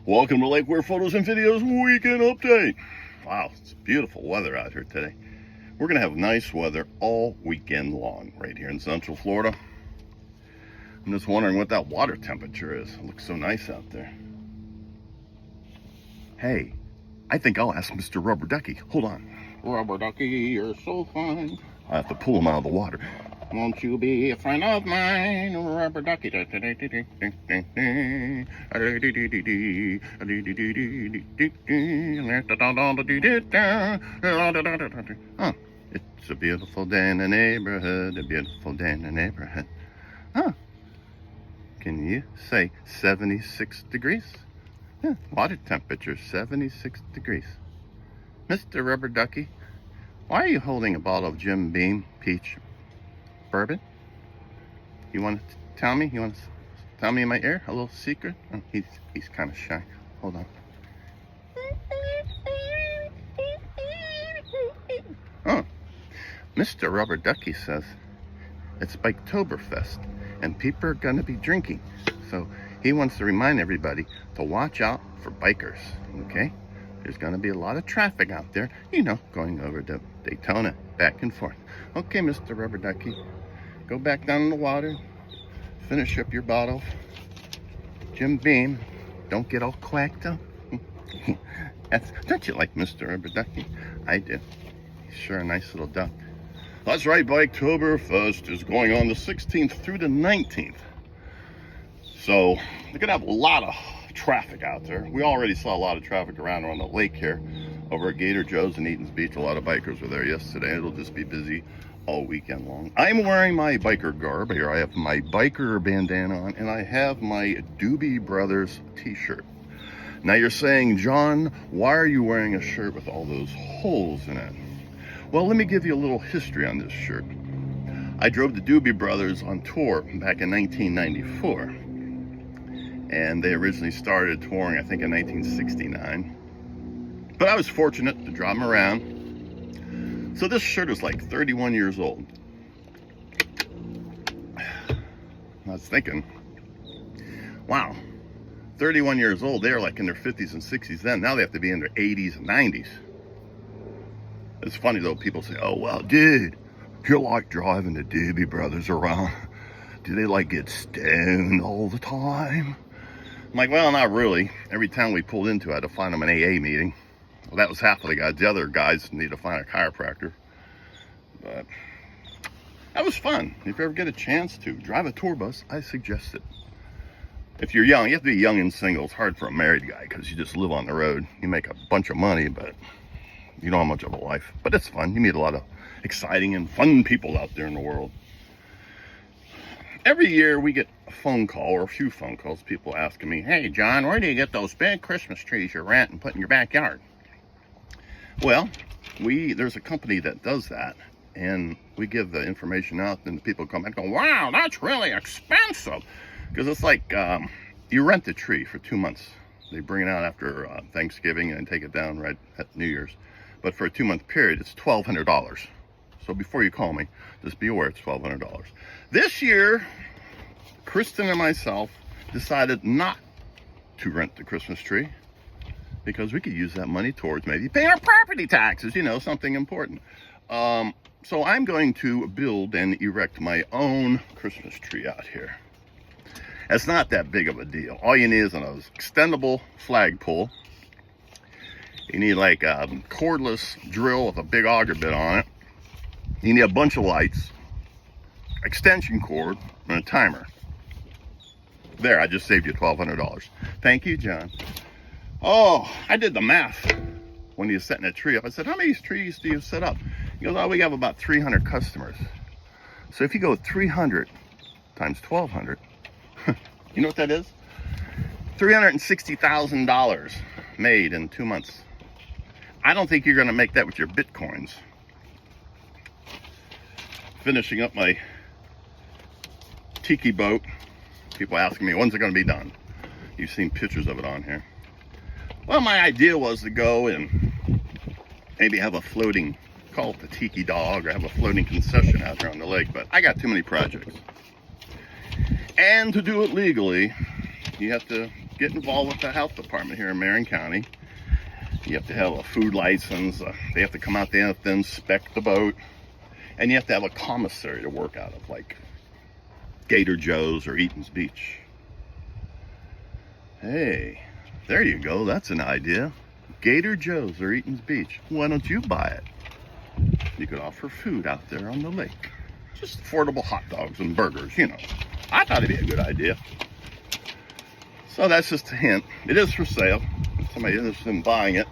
Welcome to Lake Weir Photos and Videos Weekend Update. Wow, it's beautiful weather out here today. We're going to have nice weather all weekend long right here in Central Florida. I'm just wondering what that water temperature is. It looks so nice out there. Hey, I think I'll ask Mr. Rubber Ducky. Hold on. Rubber Ducky, you're so fine. I have to pull him out of the water. Won't you be a friend of mine, Rubber Ducky? Oh, it's a beautiful day in the neighborhood, a beautiful day in the neighborhood. Huh. Can you say 76 degrees? Yeah, water temperature 76 degrees. Mr. Rubber Ducky, why are you holding a bottle of Jim Beam peach bourbon? You want to tell me? You want to tell me in my ear a little secret? Oh, he's kind of shy. Hold on. Oh, Mr. Rubber Ducky says it's Biketoberfest and people are going to be drinking. So he wants to remind everybody to watch out for bikers, okay? There's going to be a lot of traffic out there, you know, going over to Daytona, back and forth. Okay, Mr. Rubber Ducky, go back down in the water, finish up your bottle. Jim Beam, don't get all quacked up. Don't you like Mr. Rubber Ducky? I do. He's sure a nice little duck. That's right, Biketoberfest is going on the 16th through the 19th. So, they're going to have a lot of traffic out there. We already saw a lot of traffic around on the lake here over at Gator Joe's and Eaton's Beach. A lot of bikers were there yesterday. It'll just be busy all weekend long. I'm wearing my biker garb here. I have my biker bandana on and I have my Doobie Brothers t-shirt. Now you're saying, John, why are you wearing a shirt with all those holes in it? Well, let me give you a little history on this shirt. I drove the Doobie Brothers on tour back in 1994. And they originally started touring, I think, in 1969. But I was fortunate to drive them around. So this shirt is like 31 years old. I was thinking, wow, 31 years old, they were like in their 50s and 60s then. Now they have to be in their 80s and 90s. It's funny though, people say, oh, well, dude, you're like driving the Doobie Brothers around. Do they like get stoned all the time? I'm like, well, not really. Every time we pulled into, I had to find them an AA meeting. Well, that was half of the guys. The other guys need to find a chiropractor. But that was fun. If you ever get a chance to drive a tour bus, I suggest it. If you're young, you have to be young and single. It's hard for a married guy because you just live on the road. You make a bunch of money, but you don't have much of a life. But it's fun. You meet a lot of exciting and fun people out there in the world. Every year we get a phone call or a few phone calls, people asking me, hey, John, where do you get those big Christmas trees you rent and put in your backyard? Well, there's a company that does that, and we give the information out, and the people come and go, wow, that's really expensive. Because it's like you rent the tree for 2 months. They bring it out after Thanksgiving and take it down right at New Year's. But for a 2-month period, it's $1,200. So before you call me, just be aware it's $1,200. This year, Kristen and myself decided not to rent the Christmas tree because we could use that money towards maybe paying our property taxes, you know, something important. So I'm going to build and erect my own Christmas tree out here. It's not that big of a deal. All you need is an extendable flagpole. You need like a cordless drill with a big auger bit on it. You need a bunch of lights, extension cord, and a timer. There, I just saved you $1,200. Thank you, John. Oh, I did the math when he was setting a tree up. I said, how many trees do you set up? He goes, oh, we have about 300 customers. So if you go 300 times 1,200, you know what that is? $360,000 made in 2 months. I don't think you're going to make that with your Bitcoins. Finishing up my tiki boat. People asking me, when's it going to be done? You've seen pictures of it on here. Well, my idea was to go and maybe have a floating, call it the tiki dog, or have a floating concession out there on the lake, but I got too many projects. And to do it legally, you have to get involved with the health department here in Marion County. You have to have a food license. They have to come out there and inspect the boat. And you have to have a commissary to work out of, like Gator Joe's or Eaton's Beach. Hey, there you go. That's an idea. Gator Joe's or Eaton's Beach. Why don't you buy it? You could offer food out there on the lake. Just affordable hot dogs and burgers, you know. I thought it'd be a good idea. So that's just a hint. It is for sale. If somebody is interested in buying it,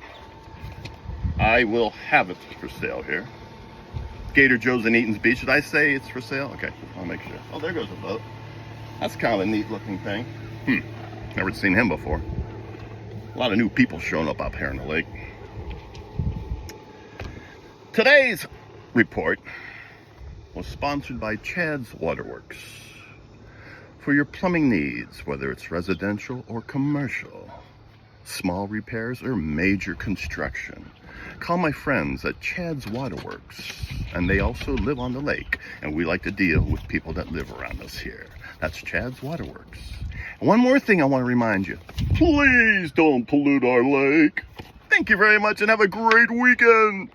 I will have it for sale here. Gator Joe's and Eaton's Beach. Did I say it's for sale? Okay, I'll make sure. Oh, there goes a boat. That's kind of a neat looking thing. Never seen him before. A lot of new people showing up here in the lake. Today's report was sponsored by Chad's Waterworks. For your plumbing needs, whether it's residential or commercial, small repairs or major construction, call my friends at Chad's Waterworks. And they also live on the lake, and we like to deal with people that live around us here. That's Chad's Waterworks. And one more thing I want to remind you. Please don't pollute our lake. Thank you very much and have a great weekend.